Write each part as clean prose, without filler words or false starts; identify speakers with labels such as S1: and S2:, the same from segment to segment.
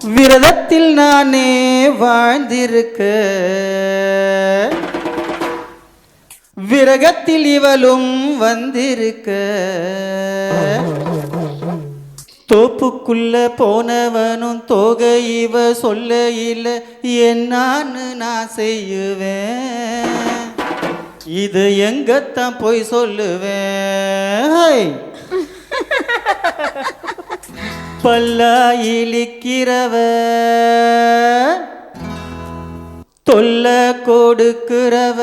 S1: விரதத்தில் நானே வாழ்ந்திருக்க விரகத்தில் இவளும் வந்திருக்க தோப்புக்குள்ள போனவனும் தொகை இவ சொல்ல இல்ல என்னான்னு நான் செய்யுவேன் இது எங்கத்தான் போய் சொல்லுவேன் பல்லா இழிக்கிறவ தொல்ல கொடுக்கிறவ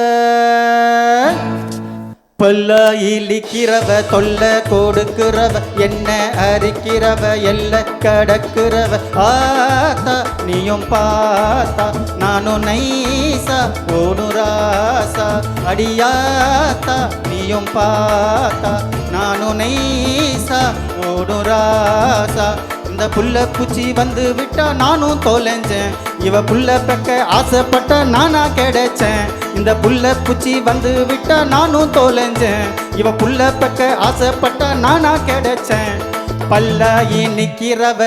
S1: பல்லா இழிக்கிறவ தொல்ல கொடுக்கிறவ என்ன அரிக்கிறவ எல்ல கடக்கிறவ ஆத்தா நீயும் பார்த்தா நானும் நைசா ஓடு ராசா அடியாத்தா நீயும் பார்த்தா நானும் நைசா ஓடு ராசா இந்த புள்ள பூச்சி வந்து விட்டா நானும் தொலைஞ்சேன் இவ புள்ள பெக்க ஆசைப்பட்ட நானா கிடைச்சேன் இந்த புள்ள பூச்சி வந்து விட்டா நானும் தொலைஞ்சேன் இவ புள்ள பெக்க ஆசைப்பட்ட நானா கிடைச்சேன் பல்லாயி நிக்கிறவ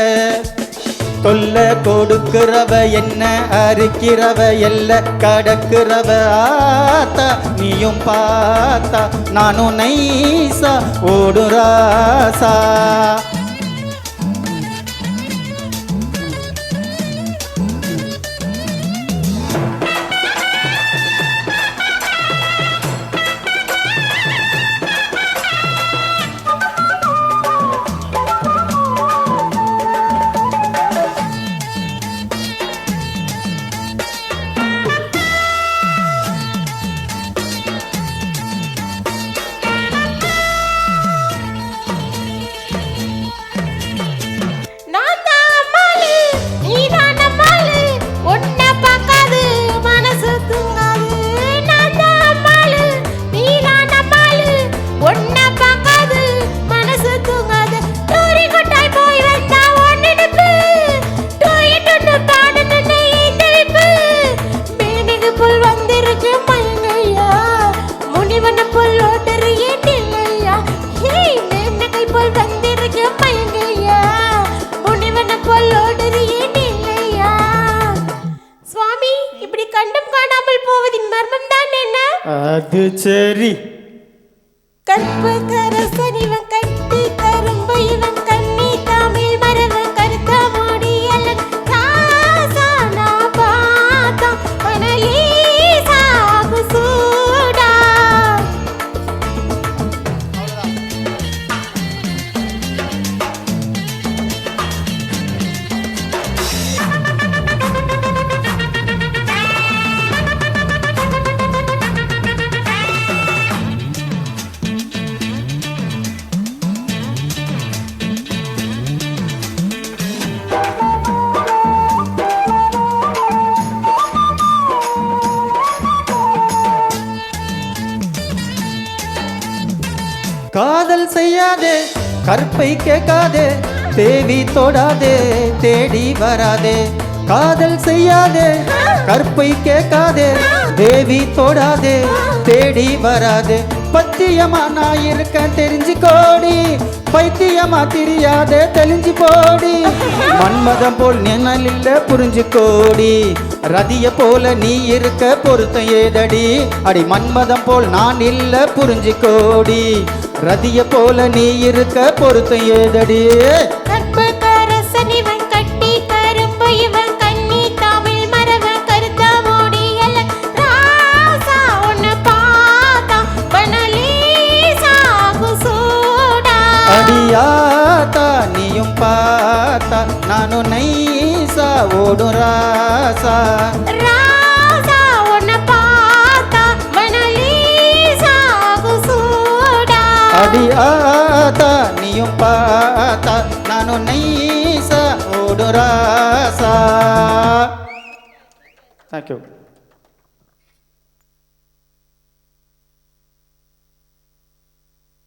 S1: தொல்ல கொடுக்கிறவ என்ன அரிக்கிறவ எல்ல கடக்கிறவ ஆத்தா நீயும் பார்த்தா நானும் நைசா ஓடு ராசா அது சரி
S2: கற்பகரசன் இவன் கட்டி கரும்பு இவன் கண்ணி தமிழ் மரவன் கருத்த முடியலன் ராசானா பாத்தா பனலீசா குசூடா
S1: காதல் செய்யாதே கற்பை கேட்காதே தேவி தொடாதே தேடி வராதே காதல் செய்யாதே கற்பை கேட்காதே தேவி தொடாதே தேடி வராதே பத்தியமா நான் இருக்க தெரிஞ்சு கோடி பைத்தியமா தெரியாதே தெளிஞ்சு போடி மன்மதம் போல் நிழலில்ல புரிஞ்சு கோடி ரதிய போல நீ இருக்க பொருத்தம் ஏதடி அடி மன்மதம் போல் நான் இல்ல புரிஞ்சு கோடி ரதிய போல நீ இருக்க பொருத்தம் ஏதடி
S2: கற்பகரசன் இவன் கட்டி கரும்பு இவன் கண்ணி தமிழ் மரவன் கருத்த முடியலன் ராசா உன்னை பார்த்தா பனலீசா குசூடா
S1: அடியாத்தா நீயும் பார்த்தா நானும் நைசா ஓடும் ராசா
S2: ராசா உன்னை பார்த்தா பனலீசா குசூடா
S1: அடியாத்தா நீயும் பார்த்தா நானும் நைசா ஓடும் ராசா. தேங்க்யூ.